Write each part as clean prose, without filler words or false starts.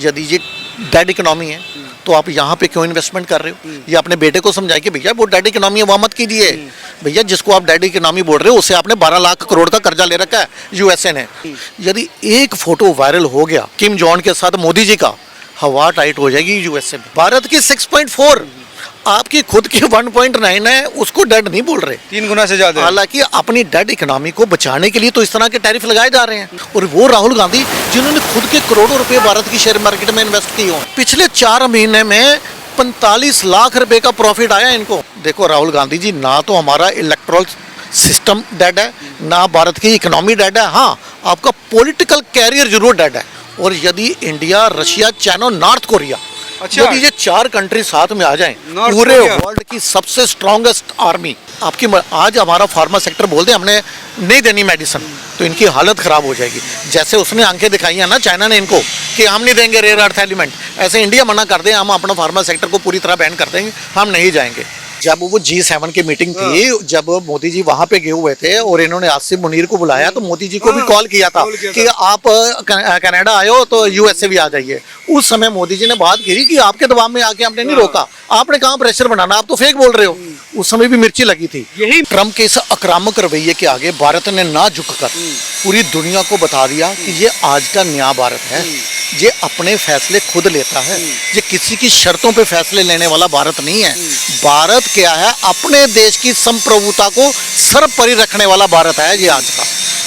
यदि ये dead economy है तो आप यहाँ पे क्यों इन्वेस्टमेंट कर रहे हो? ये अपने बेटे को समझाए कि भैया वो डेड इकोनॉमी है, वहाँ मत कीजिए। भैया जिसको आप डेड इकोनॉमी बोल रहे हो उससे आपने 12 लाख करोड़ का कर्जा ले रखा है यूएसए ने। यदि एक फोटो वायरल हो गया किम जॉन के साथ मोदी जी का, हवा टाइट हो जाएगी यूएसए में। भारत की 6.4, आपकी खुद की 1.9 है, उसको डेड नहीं बोल रहे, 3 गुना से ज्यादा। हालांकि अपनी डेड इकोनॉमी को बचाने के लिए तो इस तरह के टैरिफ लगाए जा रहे हैं। और वो राहुल गांधी जिन्होंने खुद के करोड़ों रुपए भारत की शेयर मार्केट में इन्वेस्ट किए हो, पिछले 4 महीने में 45 लाख रुपए का प्रॉफिट आया इनको। देखो राहुल गांधी जी, ना तो हमारा इलेक्ट्रल सिस्टम डेड है, ना भारत की इकोनॉमी डेड है, हाँ आपका पॉलिटिकल कैरियर जरूर डेड है। और यदि India, Russia, China, north Korea, अच्छा, यदि ये 4 कंट्री साथ में आ जाएं, पूरे वर्ल्ड की सबसे स्ट्रॉन्गेस्ट आर्मी आपकी। आज हमारा फार्मा सेक्टर बोलते हैं हमने नहीं देनी मेडिसिन, तो इनकी हालत खराब हो जाएगी। जैसे उसने आंखें दिखाई है ना चाइना ने इनको कि हम नहीं देंगे रेयर अर्थ एलिमेंट, ऐसे इंडिया मना कर दे हम अपना फार्मा सेक्टर को पूरी तरह बैन कर देंगे, हम नहीं जाएंगे। जब वो G7 की मीटिंग थी, जब मोदी जी वहां पे गए हुए थे और इन्होंने आसिफ मुनीर को बुलाया, तो मोदी जी को भी कॉल किया था कि आप कनाडा आए हो तो यूएसए भी आ जाइए। उस समय मोदी जी ने बात की कि आपके दबाव में आके आपने नहीं रोका, आपने कहाँ प्रेशर बनाना, आप तो फेक बोल रहे हो। उस समय भी मिर्ची लगी थी। यही ट्रम्प के इस आक्रामक रवैये के आगे भारत ने ना झुककर पूरी दुनिया को बता दिया कि ये आज का नया भारत है, ये अपने फैसले खुद लेता है, ये किसी की शर्तों पे फैसले लेने वाला भारत नहीं है। भारत क्या है? अपने देश की संप्रभुता को सर्वोपरि रखने वाला भारत है ये आज का।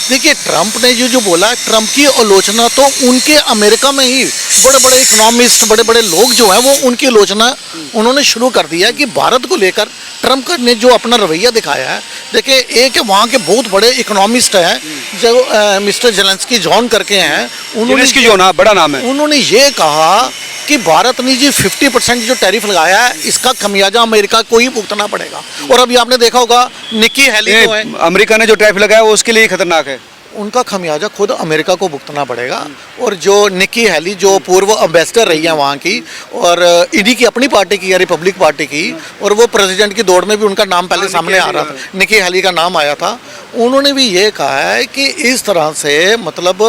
देखिए ट्रम्प ने जो बोला, ट्रम्प की आलोचना तो उनके अमेरिका में ही बड़े बड़े इकोनॉमिस्ट, बड़े बड़े लोग जो हैं वो उनकी आलोचना उन्होंने शुरू कर दिया कि भारत को लेकर ट्रम्प ने जो अपना रवैया दिखाया है। देखिए एक वहाँ के बहुत बड़े इकोनॉमिस्ट हैं जो मिस्टर जेलेंस्की जॉन करके हैं, उन्होंने बड़ा नाम है, उन्होंने ये कहा कि भारत ने जी 50% जो टैरिफ लगाया है इसका खमियाजा अमेरिका को ही भुगतना पड़ेगा। और अभी आपने देखा होगा निक्की हैली जो है, अमेरिका ने जो टैरिफ लगाया वो उसके लिए खतरनाक है, उनका खमियाजा खुद अमेरिका को भुगतना पड़ेगा। और जो निक्की हैली जो पूर्व एम्बेसडर रही है वहाँ की, और इन्हीं की अपनी पार्टी की है, रिपब्लिक पार्टी की, और वो प्रेसिडेंट की दौड़ में भी उनका नाम पहले सामने आ रहा था, निक्की हैली का नाम आया था। उन्होंने भी ये कहा है कि इस तरह से मतलब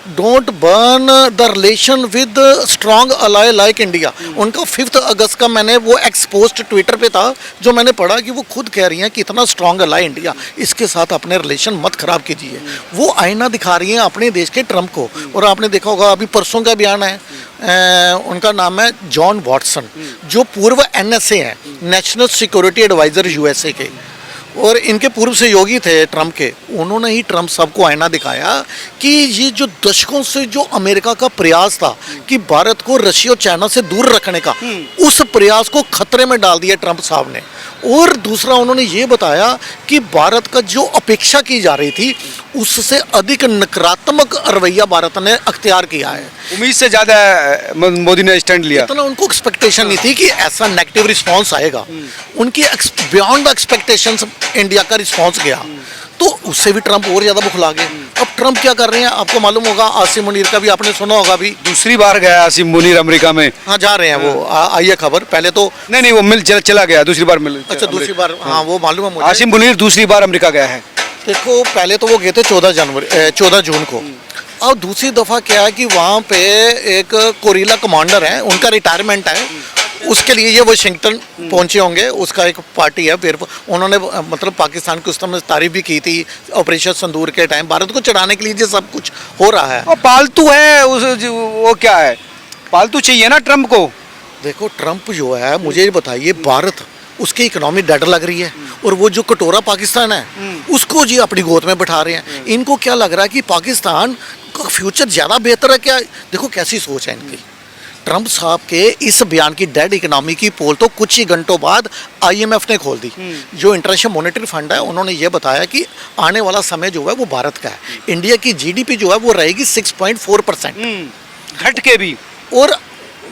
don't burn the relation with strong ally like India. उनका 5 अगस्त का मैंने वो एक्सपोस्ट ट्विटर पे था जो मैंने पढ़ा कि वो खुद कह रही हैं कि इतना स्ट्रॉन्ग अलाय इंडिया, इसके साथ अपने रिलेशन मत खराब कीजिए। वो आईना दिखा रही हैं अपने देश के ट्रम्प को। और आपने देखा होगा अभी परसों का बयान है, उनका नाम है जॉन वॉटसन, जो पूर्व NSA हैं, नेशनल सिक्योरिटी एडवाइजर यूएसए के, और इनके पूर्व सहयोगी थे ट्रम्प के। उन्होंने ही ट्रम्प साहब को आईना दिखाया कि ये जो दशकों से जो अमेरिका का प्रयास था कि भारत को रशिया और चाइना से दूर रखने का, उस प्रयास को खतरे में डाल दिया ट्रम्प साहब ने। और दूसरा उन्होंने ये बताया कि भारत का जो अपेक्षा की जा रही थी उससे अधिक नकारात्मक रवैया भारत ने अख्तियार किया है। उम्मीद से ज्यादा मोदी ने स्टैंड लिया, इतना उनको एक्सपेक्टेशन नहीं थी कि ऐसा नेगेटिव रिस्पांस आएगा। उनकी बियॉन्ड एक्सपेक्टेशंस इंडिया का रिस्पांस गया, तो उससे भी ट्रम्प और ज्यादा बुखला गए। अब ट्रम्प क्या कर रहे हैं आपको मालूम होगा, आसिम मुनीर का भी आपने सुना होगा, अभी दूसरी बार गया आसिम मुनीर अमेरिका में। हाँ जा रहे हैं वो, आई है खबर। पहले तो नहीं वो मिल चला गया, दूसरी बार मिल। अच्छा दूसरी बार, हाँ वो मालूम है मुझे। आसिम मुनीर दूसरी बार अमेरिका गया है। देखो पहले तो वो गए थे 14 जून को। और दूसरी दफा क्या है कि वहाँ पे एक कोरिला कमांडर है, उनका रिटायरमेंट है, उसके लिए ये वाशिंगटन पहुंचे होंगे। उसका एक पार्टी है, फिर उन्होंने मतलब पाकिस्तान की उस समय तारीफ भी की थी ऑपरेशन संदूर के टाइम। भारत को चढ़ाने के लिए ये सब कुछ हो रहा है। वो पालतू है वो क्या है, पालतू चाहिए ना ट्रम्प को। देखो ट्रम्प जो है, मुझे ये बताइए, भारत उसकी इकोनॉमी डेड लग रही है और वो जो कटोरा पाकिस्तान है उसको जी अपनी गोद में बैठा रहे हैं। इनको क्या लग रहा है कि पाकिस्तान का फ्यूचर ज़्यादा बेहतर है क्या? देखो कैसी सोच है इनकी। ट्रम्प साहब के इस बयान की डेड इकोनॉमी की पोल तो कुछ ही घंटों बाद IMF ने खोल दी। जो इंटरनेशनल मॉनेटरी फंड है, उन्होंने ये बताया कि आने वाला समय जो है वो भारत का है। इंडिया की GDP जो है वो रहेगी 6.4%, घट के भी। और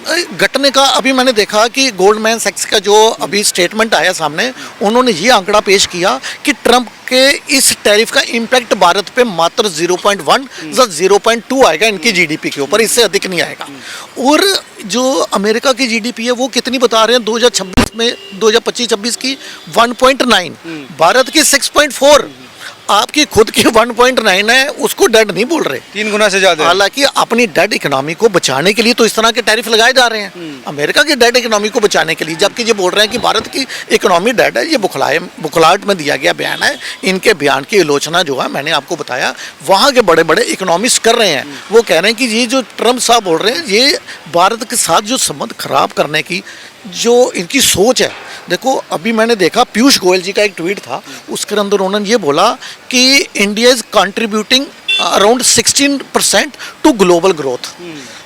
घटने का अभी मैंने देखा कि गोल्डमैन सैक्स का जो अभी स्टेटमेंट आया सामने, उन्होंने ये आंकड़ा पेश किया कि ट्रम्प के इस टैरिफ का इम्पैक्ट भारत पे मात्र 0.1 या 0.2 आएगा इनकी GDP के ऊपर, इससे अधिक नहीं आएगा। और जो अमेरिका की GDP है वो कितनी बता रहे हैं 2026 में, 2025-26 की 1.9, भारत की 6.4। आपकी खुद की 1.9 है, उसको डेड नहीं बोल रहे। 3 गुना से ज्यादा है। हालांकि अपनी डेड इकोनॉमी को बचाने के लिए तो इस तरह के टैरिफ लगाए जा रहे हैं, अमेरिका की डेड इकोनॉमी को बचाने के लिए, जबकि ये बोल रहे हैं कि भारत की इकोनॉमी डेड है। ये बुखलाहट में दिया गया बयान है। इनके बयान की आलोचना जो है मैंने आपको बताया वहाँ के बड़े बड़े इकोनॉमिस्ट कर रहे हैं। वो कह रहे हैं कि ये जो ट्रम्प साहब बोल रहे हैं, ये भारत के साथ जो संबंध खराब करने की जो इनकी सोच है। देखो अभी मैंने देखा पीयूष गोयल जी का एक ट्वीट था, उसके अंदर उन्होंने ये बोला कि India is contributing around 16% to global growth.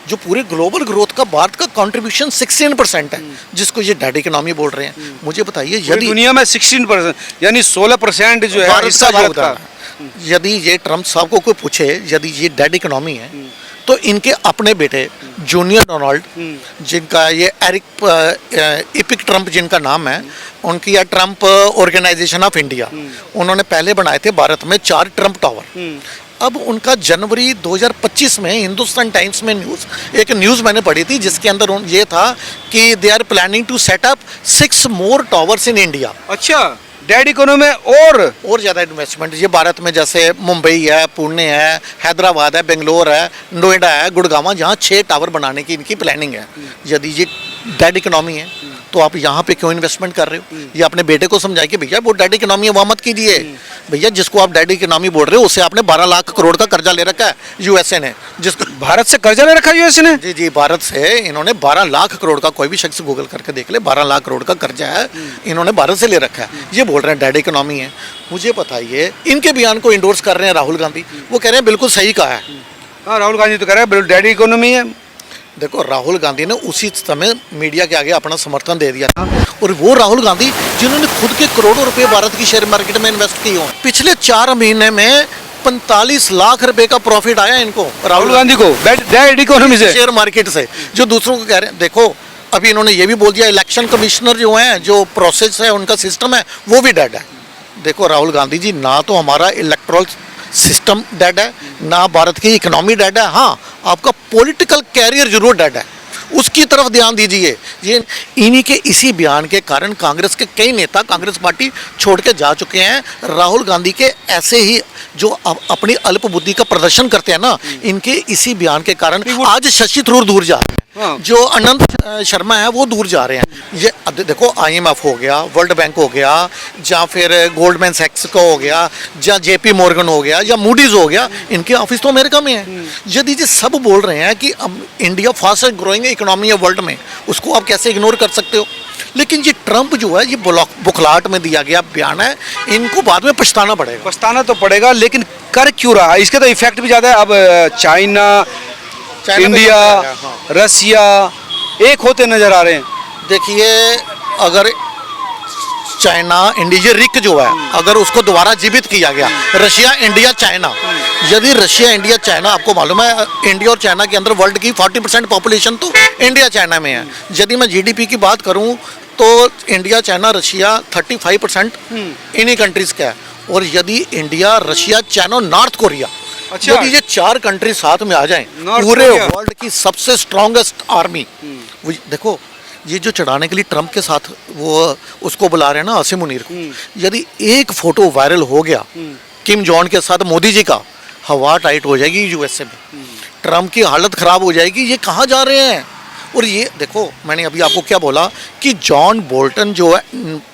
जो पूरे ग्लोबल ग्रोथ का भारत का कंट्रीब्यूशन 16% है, जिसको ये डेड इकोनॉमी बोल रहे हैं। मुझे बताइए पूरी दुनिया में 16% यानी 16% जो है हिस्सा भारत का। यदि ये ट्रम्प साहब को कोई पूछे यदि ये डेड इकोनॉमी है, तो इनके अपने बेटे जूनियर डोनाल्ड, जिनका ये एपिक ट्रम्प जिनका नाम है, उनकी या ट्रम्प ऑर्गेनाइजेशन ऑफ इंडिया, उन्होंने पहले बनाए थे भारत में 4 ट्रम्प टावर। अब उनका जनवरी 2025 में हिंदुस्तान टाइम्स में एक न्यूज़ मैंने पढ़ी थी, जिसके अंदर ये था कि they are planning to set up 6 more towers in India. अच्छा, डेड इकोनॉमी में और ज़्यादा इन्वेस्टमेंट ये भारत में, जैसे मुंबई है, पुणे है, हैदराबाद है, बेंगलोर है, नोएडा है, गुड़गांव, जहाँ 6 टावर बनाने की इनकी प्लानिंग है। यदि ये डेड इकोनॉमी है तो आप यहाँ पे क्यों इन्वेस्टमेंट कर रहे हो? ये अपने बेटे को समझाइए कि भैया वो डेड इकोनॉमी है, वह मत कीजिए। भैया जिसको आप डेड इकोनॉमी बोल रहे हो, उससे आपने 12 लाख करोड़ का कर्जा ले रखा है यूएसए ने। जिसको भारत से कर्जा ले रखा है यूएसए ने? जी जी, भारत से इन्होंने 12 लाख करोड़ का, कोई भी शख्स गूगल करके देख ले, 12 लाख करोड़ का कर्जा है इन्होंने भारत से ले रखा है। ये बोल रहे हैं डेड इकोनॉमी है। मुझे बताइए, इनके बयान को इंडोर्स कर रहे हैं राहुल गांधी। वो कह रहे हैं बिल्कुल सही कहा है। हाँ, राहुल गांधी तो कह रहे हैं डेड इकोनॉमी है। देखो राहुल गांधी ने उसी समय मीडिया के आगे अपना समर्थन दे दिया था, और वो राहुल गांधी जिन्होंने खुद के करोड़ों रुपए भारत की शेयर मार्केट में इन्वेस्ट किए हों। पिछले 4 महीने में 45 लाख रुपए का प्रॉफिट आया इनको, राहुल गांधी को डेड इकोनॉमी से, शेयर मार्केट से, जो दूसरों को कह रहे हैं। देखो अभी इन्होंने ये भी बोल दिया इलेक्शन कमिश्नर जो हैं, जो प्रोसेस है उनका सिस्टम है, वो भी डेड है। देखो राहुल गांधी जी, ना तो हमारा इलेक्ट्रल सिस्टम डेड है, ना भारत की इकोनॉमी डेड है। हाँ, आपका पॉलिटिकल कैरियर जरूर डेड है, उसकी तरफ ध्यान दीजिए। ये इन्हीं के इसी बयान के कारण कांग्रेस के कई नेता कांग्रेस पार्टी छोड़ के जा चुके हैं। राहुल गांधी के ऐसे ही जो अपनी अल्प बुद्धि का प्रदर्शन करते हैं ना, इनके इसी बयान के कारण आज शशि थरूर दूर जा रहे हैं। हाँ। जो अनंत शर्मा है वो दूर जा रहे हैं। ये देखो IMF हो गया, वर्ल्ड बैंक हो गया, या फिर गोल्डमैन सैक्स का हो गया, या JP मॉर्गन हो गया, या मूडीज हो गया, इनके ऑफिस तो अमेरिका में है। यदि ये सब बोल रहे हैं कि इंडिया फास्टेस्ट ग्रोइंग इकोनॉमी है वर्ल्ड में, उसको आप कैसे इग्नोर कर सकते हो? लेकिन ये ट्रम्प जो है, ये बुखलाहट में दिया गया बयान है, इनको बाद में पछताना तो पड़ेगा। लेकिन कर क्यों रहा है? इसके तो इफेक्ट भी ज़्यादा है। अब चाइना, इंडिया, रसिया एक होते नजर आ रहे हैं। देखिए, अगर चाइना इंडिया रिक जो है, अगर उसको दोबारा जीवित किया गया, रशिया इंडिया चाइना, यदि रशिया इंडिया चाइना, आपको मालूम है इंडिया और चाइना के अंदर वर्ल्ड की 40% पॉपुलेशन तो इंडिया चाइना में है। यदि मैं GDP की बात करूं तो इंडिया चाइना रशिया 35% इन्हीं कंट्रीज का है। और यदि India Russia China north Korea, अच्छा, यदि ये 4 कंट्री साथ में आ जाएं, पूरे वर्ल्ड की सबसे स्ट्रॉन्गेस्ट आर्मी। देखो ये जो चढ़ाने के लिए ट्रम्प के साथ वो उसको बुला रहे हैं ना, आसिम मुनीर को, यदि एक फोटो वायरल हो गया किम जॉन के साथ मोदी जी का, हवा टाइट हो जाएगी यूएसए में, ट्रम्प की हालत खराब हो जाएगी। ये कहाँ जा रहे हैं? और ये देखो, मैंने अभी आपको क्या बोला कि जॉन बोल्टन जो है,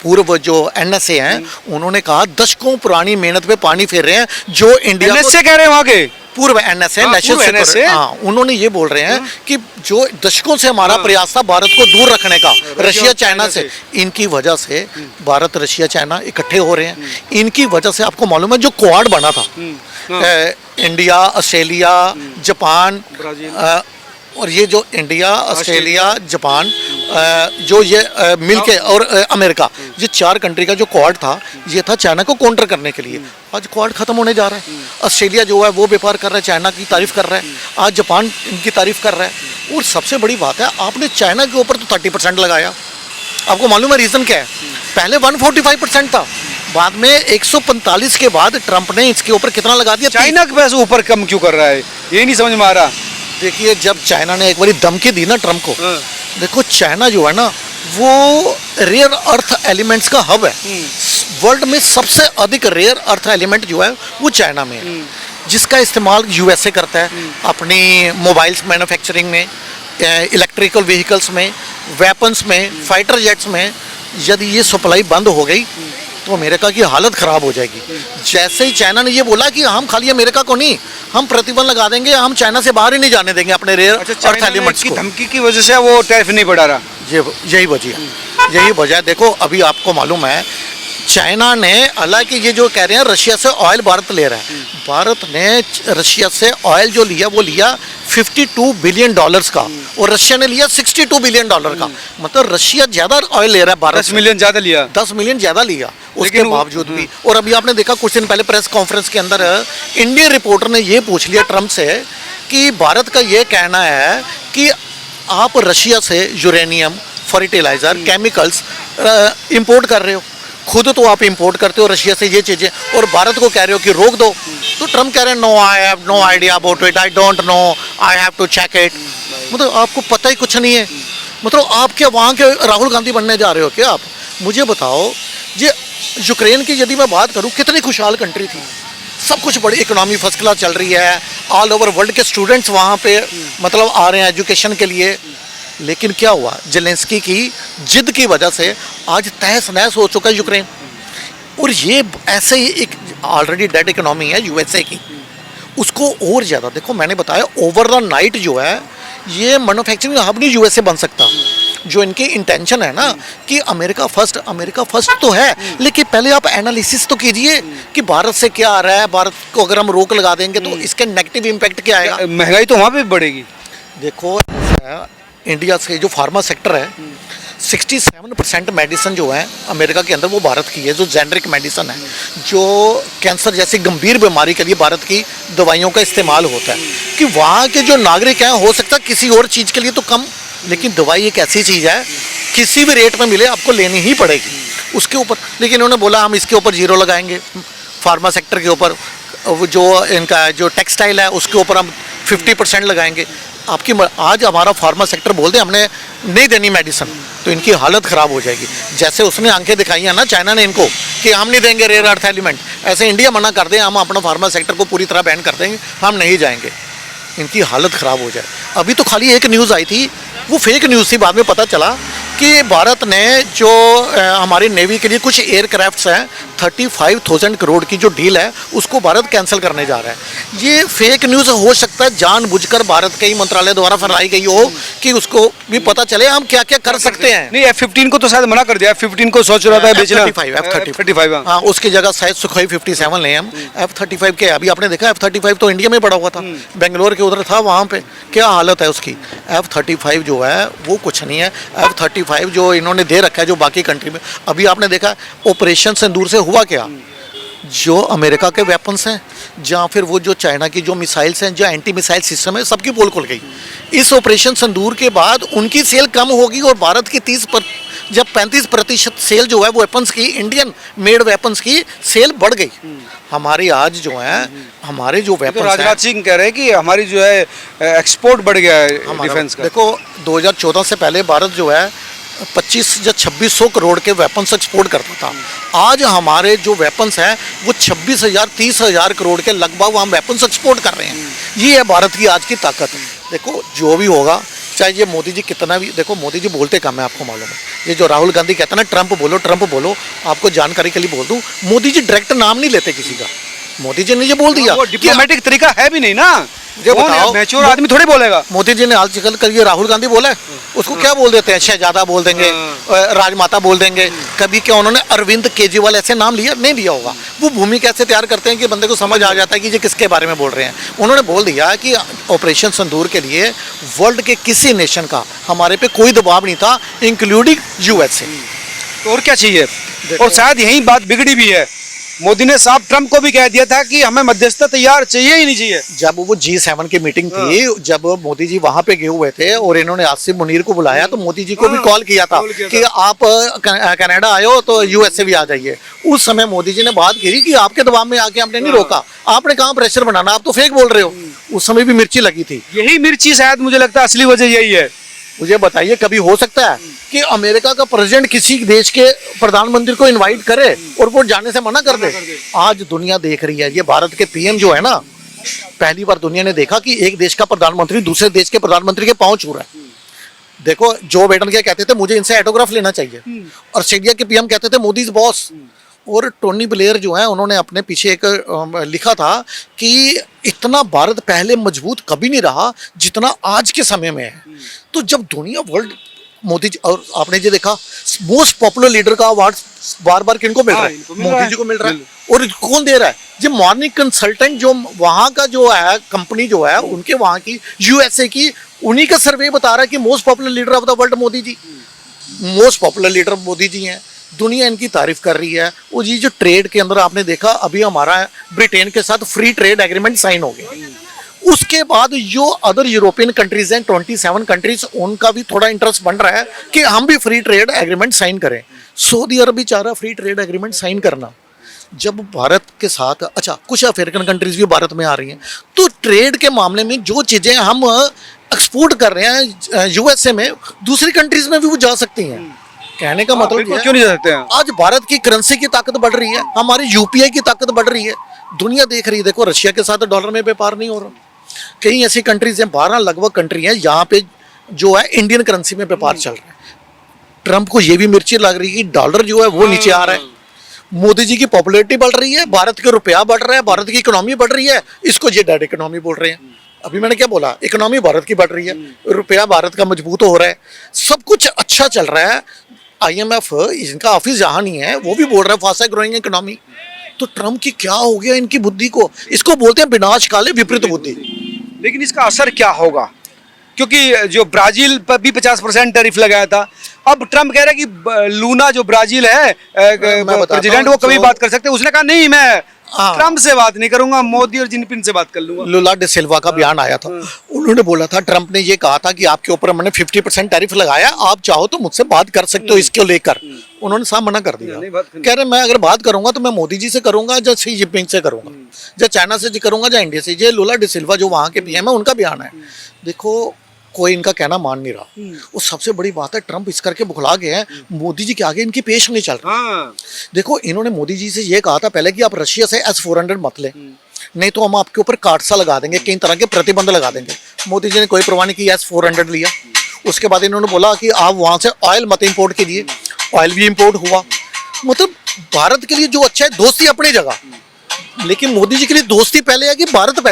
पूर्व जो NSA हैं, उन्होंने कहा दशकों पुरानी मेहनत पे पानी फेर रहे हैं। जो इंडिया NSA कह रहे हैं वहाँ के पूर्व NSA, हाँ, उन्होंने ये बोल रहे हैं कि जो दशकों से हमारा प्रयास था भारत को दूर रखने का रशिया चाइना से, इनकी वजह से भारत रशिया चाइना इकट्ठे हो रहे हैं। इनकी वजह से आपको मालूम है जो क्वाड बना था, इंडिया, ऑस्ट्रेलिया, जापान, और ये जो इंडिया, ऑस्ट्रेलिया, जापान, जो ये मिलके, और अमेरिका, ये 4 कंट्री का जो क्वाड था, ये था चाइना को काउंटर करने के लिए। आज क्वाड खत्म होने जा रहा है। ऑस्ट्रेलिया जो है वो व्यापार कर रहा है, चाइना की तारीफ कर रहा है। आज जापान इनकी तारीफ कर रहा है। और सबसे बड़ी बात है, आपने चाइना के ऊपर तो 30% लगाया। आपको मालूम है रीज़न क्या है? पहले 145% था, बाद में 145 के बाद ट्रंप ने इसके ऊपर कितना लगा दिया? चाइना के पैसे ऊपर कम क्यों कर रहा है, ये नहीं समझ में आ रहा। देखिए, जब चाइना ने एक बारी धमकी दी ना ट्रंप को, देखो चाइना जो है ना, वो रेयर अर्थ एलिमेंट्स का हब है। वर्ल्ड में सबसे अधिक रेयर अर्थ एलिमेंट जो है वो चाइना में है, जिसका इस्तेमाल यूएसए करता है अपनी मोबाइल्स मैन्युफैक्चरिंग में, इलेक्ट्रिकल व्हीकल्स में, वेपन्स में, फाइटर जेट्स में। यदि ये सप्लाई बंद हो गई तो अमेरिका की हालत ख़राब हो जाएगी। जैसे ही चाइना ने ये बोला कि हम खाली अमेरिका को नहीं, हम प्रतिबंध लगा देंगे, हम चाइना से बाहर ही नहीं जाने देंगे अपने रेयर अर्थ एलिमेंट्स को। धमकी की वजह से वो टैरिफ नहीं बढ़ा रहा। यही वजह है, यही वजह है। देखो अभी आपको मालूम है चाइना ने, हालांकि ये जो कह रहे हैं रशिया से ऑयल भारत ले रहा है, भारत ने रशिया से ऑयल जो लिया वो लिया $52 बिलियन का, और रशिया ने लिया $62 बिलियन का। मतलब रशिया ज्यादा ऑयल ले रहा है, भारत 10 मिलियन ज्यादा लिया, 10 मिलियन ज्यादा लिया उसके बावजूद भी। और अभी आपने देखा कुछ दिन पहले प्रेस कॉन्फ्रेंस के अंदर इंडियन रिपोर्टर ने ये पूछ लिया ट्रंप से कि भारत का ये कहना है कि आप रशिया से यूरेनियम, फर्टिलाइजर, केमिकल्स इंपोर्ट कर रहे हो, खुद तो आप इंपोर्ट करते हो रशिया से ये चीज़ें, और भारत को कह रहे हो कि रोक दो। तो ट्रम्प कह रहे हैं no, I have no idea about it, I don't know, I have to check it. मतलब आपको पता ही कुछ नहीं है। मतलब आप क्या वहाँ के राहुल गांधी बनने जा रहे हो क्या आप? मुझे बताओ, ये यूक्रेन की यदि मैं बात करूँ, कितनी खुशहाल कंट्री थी, सब कुछ बड़ी इकोनॉमी फर्स्ट क्लास चल रही है, ऑल ओवर वर्ल्ड के स्टूडेंट्स वहाँ पे मतलब आ रहे हैं एजुकेशन के लिए। लेकिन क्या हुआ, जेलेंस्की की जिद की वजह से आज तहस नहस हो चुका है यूक्रेन। और ये ऐसे ही एक ऑलरेडी डेड इकोनॉमी है यूएसए की, उसको और ज़्यादा देखो, मैंने बताया ओवर द नाइट जो है ये मैन्युफैक्चरिंग हब नहीं यूएसए बन सकता। जो इनकी इंटेंशन है ना कि अमेरिका फर्स्ट तो है, लेकिन पहले आप एनालिसिस तो कीजिए कि भारत से क्या आ रहा है, भारत को अगर हम रोक लगा देंगे तो इसके नेगेटिव इम्पैक्ट क्या आएगा। महंगाई तो वहाँ पे भी बढ़ेगी। देखो इंडिया से जो फार्मा सेक्टर है, 67% मेडिसिन जो है अमेरिका के अंदर वो भारत की है, जो जेनरिक मेडिसिन है, जो कैंसर जैसी गंभीर बीमारी के लिए भारत की दवाइयों का इस्तेमाल होता है। कि वहाँ के जो नागरिक हैं, हो सकता है किसी और चीज़ के लिए तो कम, लेकिन दवाई एक ऐसी चीज़ है किसी भी रेट में मिले आपको लेनी ही पड़ेगी उसके ऊपर। लेकिन उन्होंने बोला हम इसके ऊपर जीरो लगाएंगे, फार्मा सेक्टर के ऊपर, जो इनका जो टेक्सटाइल है उसके ऊपर हम 50% लगाएंगे। आपकी आज हमारा फार्मा सेक्टर बोल दे हमने नहीं देनी मेडिसिन तो इनकी हालत ख़राब हो जाएगी। जैसे उसने आंखें दिखाई हैं ना चाइना ने इनको कि हम नहीं देंगे रेयर अर्थ एलिमेंट, ऐसे इंडिया मना कर दे हम अपना फार्मा सेक्टर को पूरी तरह बैन कर देंगे, हम नहीं जाएंगे, इनकी हालत ख़राब हो जाए। अभी तो खाली एक न्यूज़ आई थी, वो फेक न्यूज़ थी, बाद में पता चला कि भारत ने जो हमारी नेवी के लिए कुछ एयरक्राफ्ट्स हैं 35,000 करोड़ की जो डील है उसको भारत कैंसिल करने जा रहा है। ये फेक न्यूज़ हो सकता है जानबूझकर भारत के ही मंत्रालय द्वारा फैलाई गई हो कि उसको भी पता चले हम क्या क्या कर सकते हैं। नहीं, F-15 को तो शायद मना कर दिया, F-15 को सोच रहा था बेचना, F-35 हाँ, उसकी जगह शायद सुखोई 57 ले हम। F-35 के अभी आपने देखा F-35 तो इंडिया में पड़ा हुआ था, बेंगलोर के उधर था, वहाँ पे क्या हालत है उसकी। F-35 जो है वो कुछ नहीं है। F-35 जो इन्होंने दे रखा है जो बाकी कंट्री में, अभी आपने देखा ऑपरेशन सिंदूर से हुआ क्या, जो अमेरिका के वेपन्स हैं या फिर वो जो चाइना की जो मिसाइल्स हैं, जो एंटी मिसाइल सिस्टम है, सबकी पोल खुल गई। इस ऑपरेशन सिंदूर के बाद उनकी सेल कम होगी और भारत की 35% सेल जो है वो वेपन्स की, इंडियन मेड वेपन्स की सेल बढ़ गई। हमारी आज जो है हमारे जो वेपन्स तो राजनाथ सिंह कह रहे हैं कि हमारी जो है एक्सपोर्ट बढ़ गया है डिफेंस का। देखो 2014 से पहले भारत जो है 25 या 2600 करोड़ के वेपन्स एक्सपोर्ट करता था। आज हमारे जो वेपन्स हैं वो 26,000 30,000 करोड़ के लगभग हम वेपन्स एक्सपोर्ट कर रहे हैं। ये है भारत की आज की ताकत। देखो जो भी होगा, चाहे ये मोदी जी कितना भी, देखो मोदी जी बोलते कम है, आपको मालूम है। ये जो राहुल गांधी कहता है ना ट्रंप बोलो, आपको जानकारी के लिए बोल दूं, मोदी जी डायरेक्ट नाम नहीं लेते किसी का। मोदी जी ने ये बोल दिया, वो डिप्लोमेटिक तरीका है भी नहीं ना, मैच्योर आदमी थोड़ी बोलेगा। मोदी जी ने हाल चल कर ये राहुल गांधी बोला है, उसको क्या बोल देते हैं, शहजादा बोल देंगे, राजमाता बोल देंगे। कभी क्या उन्होंने अरविंद केजरीवाल ऐसे नाम लिया नहीं लिया होगा। वो भूमि कैसे तैयार करते हैं कि बंदे को समझ आ जाता है कि ये किसके बारे में बोल रहे हैं। उन्होंने बोल दिया कि ऑपरेशन सिंदूर के लिए वर्ल्ड के किसी नेशन का हमारे पे कोई दबाव नहीं था, इंक्लूडिंग यूएसए। तो और क्या चाहिए, और शायद यही बात बिगड़ी भी है। मोदी ने साहब ट्रंप को भी कह दिया था कि हमें मध्यस्थता तैयार चाहिए ही नहीं चाहिए। जब वो G7 की मीटिंग थी, जब मोदी जी वहां पे गए हुए थे और इन्होंने आसिफ मुनीर को बुलाया तो मोदी जी को भी कॉल किया था कि आप कनाडा आए हो तो यूएसए भी आ जाइए। उस समय मोदी जी ने बात की कि आपके दबाव में आके हमने नहीं रोका, आपने कहाँ प्रेशर बनाना, आप तो फेक बोल रहे हो। उस समय भी मिर्ची लगी थी। यही मिर्ची शायद मुझे लगता है असली वजह यही है मुझे बताइए कभी हो सकता है कि अमेरिका का प्रेसिडेंट किसी देश के प्रधानमंत्री को इनवाइट करे और वो जाने से मना कर दे? आज दुनिया देख रही है, ये भारत के पीएम जो है ना, पहली बार दुनिया ने देखा कि एक देश का प्रधानमंत्री दूसरे देश के प्रधानमंत्री के पांव छू रहा है। देखो जो बाइडेन क्या कहते थे, मुझे इनसे ऑटोग्राफ लेना चाहिए, और ऑस्ट्रेलिया के पीएम कहते थे मोदी इज बॉस। और टोनी ब्लेयर जो है उन्होंने अपने पीछे एक लिखा था कि इतना भारत पहले मजबूत कभी नहीं रहा जितना आज के समय में है। तो जब दुनिया वर्ल्ड मोदी जी, और आपने ये देखा मोस्ट पॉपुलर लीडर का अवार्ड बार बार किनको मिल रहा है? मोदी जी को मिल रहा है। और कौन दे रहा है? जो मॉर्निंग कंसल्टेंट जो वहां का जो है कंपनी जो है उनके वहां की यूएसए की, उन्हीं का सर्वे बता रहा है कि most popular leader of the world Modi ji, most popular leader Modi ji हैं। दुनिया इनकी तारीफ कर रही है। वो जी जो ट्रेड के अंदर आपने देखा, अभी हमारा ब्रिटेन के साथ फ्री ट्रेड एग्रीमेंट साइन हो गया। उसके बाद जो अदर यूरोपियन कंट्रीज हैं 27 कंट्रीज, उनका भी थोड़ा इंटरेस्ट बन रहा है कि हम भी फ्री ट्रेड एग्रीमेंट साइन करें। सऊदी अरब भी चाह रहा है फ्री ट्रेड एग्रीमेंट साइन करना। जब भारत के साथ, अच्छा कुछ अफ्रीकन कंट्रीज भी भारत में आ रही हैं, तो ट्रेड के मामले में जो चीज़ें हम एक्सपोर्ट कर रहे हैं यूएसए में, दूसरी कंट्रीज में भी वो जा सकती हैं। कहने का मतलब बिल्कुल, क्यों नहीं जा सकते हैं? आज भारत की करेंसी की ताकत बढ़ रही है, हमारी यूपीआई की ताकत बढ़ रही है, दुनिया देख रही है। देखो रशिया के साथ डॉलर में व्यापार नहीं हो रहा। कई ऐसी कंट्रीज हैं, 12 लगभग कंट्री हैं यहाँ पे जो है इंडियन करेंसी में व्यापार चल रहा है। ट्रंप को ये भी मिर्ची लग रही है कि डॉलर जो है वो नीचे आ रहा है, मोदी जी की पॉपुलैरिटी बढ़ रही है, भारत का रुपया बढ़ रहा है, भारत की इकोनॉमी बढ़ रही है। इसको ये डेड इकोनॉमी बोल रहे हैं। अभी मैंने क्या बोला? इकोनॉमी भारत की बढ़ रही है, रुपया भारत का मजबूत हो रहा है, सब कुछ अच्छा चल रहा है। IMF इनका ऑफिस जहाँ नहीं है वो भी बोल रहा है फास्ट ग्रोइंग इकोनॉमी। तो ट्रम्प की क्या हो गया इनकी बुद्धि को? इसको बोलते हैं विनाशकाले विपरीत बुद्धि। लेकिन इसका असर क्या होगा? क्योंकि जो ब्राजील पर भी 50% टैरिफ लगाया था, अब ट्रम्प कह रहा है कि लूना जो ब्राजील है प्रेसिडेंट, वो कभी बात कर सकते हैं। उसने कहा नहीं, मैं ट्रम्प से बात नहीं करूंगा, मोदी और जिनपिंग से बात कर लूंगा। लुला डे सिल्वा का बयान आया था, उन्होंने बोला था, ट्रम्प ने ये कहा था कि आपके ऊपर मैंने 50% टैरिफ लगाया, आप चाहो तो मुझसे बात कर सकते हो इसको लेकर। उन्होंने साफ मना कर दिया, कह रहे मैं अगर बात करूंगा तो मैं मोदी जी से करूंगा, या शी जिनपिंग से करूंगा, या चाइना से करूंगा, या इंडिया से। ये लुला डे सिल्वा जो वहां के पीएम है उनका बयान है। देखो कोई इनका कहना मान नहीं रहा। और सबसे बड़ी बात है ट्रम्प इस करके बुखला गए हैं, मोदी जी के आगे इनकी पेश नहीं चल रहा। देखो इन्होंने मोदी जी से ये कहा था पहले कि आप रशिया से S-400 मत ले, नहीं तो हम आपके ऊपर काटसा लगा देंगे, कई तरह के प्रतिबंध लगा देंगे। मोदी जी ने कोई परवाह नहीं की, S-400 लिया। उसके बाद इन्होंने बोला कि आप वहाँ से ऑयल मत इम्पोर्ट कीजिए, ऑयल भी इम्पोर्ट हुआ। मतलब भारत के लिए जो अच्छा है दोस्ती अपनी जगह, लेकिन मोदी जी के लिए दोस्ती पहले है कि भारत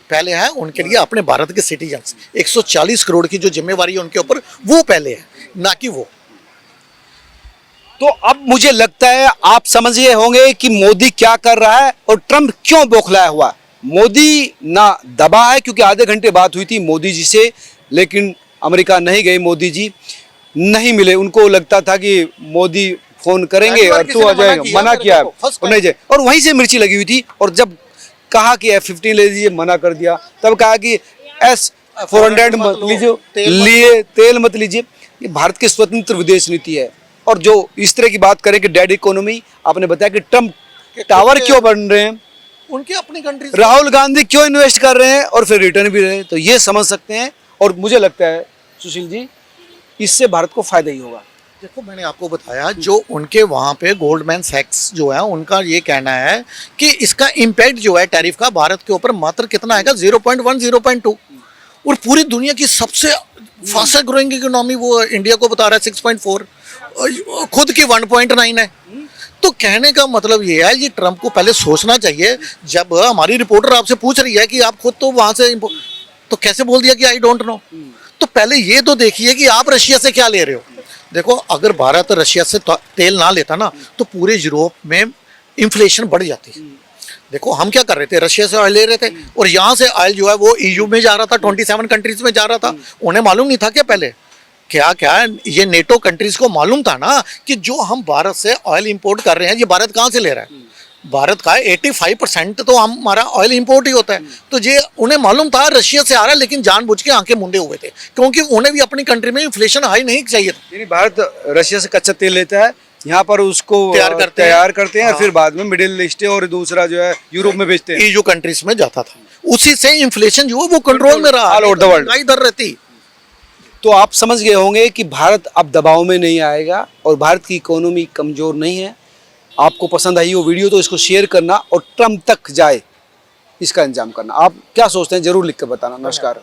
पहले है उनके लिए अपने भारत के सिटीजन्स 140 करोड़ की जो जिम्मेवारी है उनके ऊपर, वो पहले है, ना कि वो। तो अब मुझे लगता है आप समझ गए होंगे कि मोदी क्या कर रहा है और ट्रम्प क्यों बौखलाया हुआ है। मोदी ना दबा है, क्योंकि आधे घंटे बात हुई थी मोदी जी से, लेकिन अमेरिका नहीं गए, मोदी जी नहीं मिले। उनको लगता था कि मोदी फोन करेंगे और तू आ जाएगा, मना किया और नहीं जाए, और वहीं से मिर्ची लगी हुई थी। और जब कहा कि F-15 ले लीजिए, मना कर दिया। तब कहा कि S-400 मत लीजिए, तेल मत लीजिए। ये भारत की स्वतंत्र विदेश नीति है। और जो इस तरह की बात करें कि डेड इकोनॉमी, आपने बताया कि ट्रम्प टावर क्यों बन रहे हैं, उनके अपनी कंट्री, राहुल गांधी क्यों इन्वेस्ट कर रहे हैं और फिर रिटर्न भी रहे, तो ये समझ सकते हैं। और मुझे लगता है सुशील जी, इससे भारत को फायदा ही होगा। देखो मैंने आपको बताया जो उनके वहाँ पे गोल्डमैन सैक्स जो है उनका ये कहना है कि इसका इम्पैक्ट जो है टैरिफ का भारत के ऊपर मात्र कितना आएगा, 0.1 0.2। और पूरी दुनिया की सबसे फास्ट ग्रोइंग इकोनॉमी वो इंडिया को बता रहा है 6.4, खुद की 1.9 है। तो कहने का मतलब ये है, ये ट्रम्प को पहले सोचना चाहिए। जब हमारी रिपोर्टर आपसे पूछ रही है कि आप खुद तो वहाँ से तो कैसे बोल दिया कि आई डोंट नो। तो पहले ये तो देखिए कि आप रशिया से क्या ले रहे हो। देखो अगर भारत रशिया से तेल ना लेता ना तो पूरे यूरोप में इन्फ्लेशन बढ़ जाती। देखो हम क्या कर रहे थे, रशिया से ऑयल ले रहे थे, और यहाँ से ऑयल जो है वो EU में जा रहा था, 27 कंट्रीज में जा रहा था। उन्हें मालूम नहीं था क्या पहले क्या ये नेटो कंट्रीज को मालूम था ना कि जो हम भारत से ऑयल इंपोर्ट कर रहे हैं ये भारत कहाँ से ले रहा है। भारत का 85% तो हमारा ऑयल इंपोर्ट ही होता है। तो ये उन्हें मालूम था रशिया से आ रहा है, लेकिन जानबूझ के आंखें मूंदे हुए थे, क्योंकि उन्हें भी अपनी कंट्री में इन्फ्लेशन हाई नहीं चाहिए था। यानी भारत रशिया से कच्चा तेल लेता है, यहाँ पर उसको तैयार करते हैं और फिर बाद में मिडिल ईस्ट और दूसरा जो है यूरोप में बेचते हैं। EU कंट्रीज में जाता था, उसी से इन्फ्लेशन जो है वो कंट्रोल में रहा, ऑल ओवर द वर्ल्ड इधर रहती। तो आप समझ गए होंगे कि भारत अब दबाव में नहीं आएगा और भारत की इकोनॉमी कमज़ोर नहीं है। आपको पसंद आई वो वीडियो तो इसको शेयर करना और ट्रम्प तक जाए इसका इंतजाम करना। आप क्या सोचते हैं ज़रूर लिख कर बताना। नमस्कार।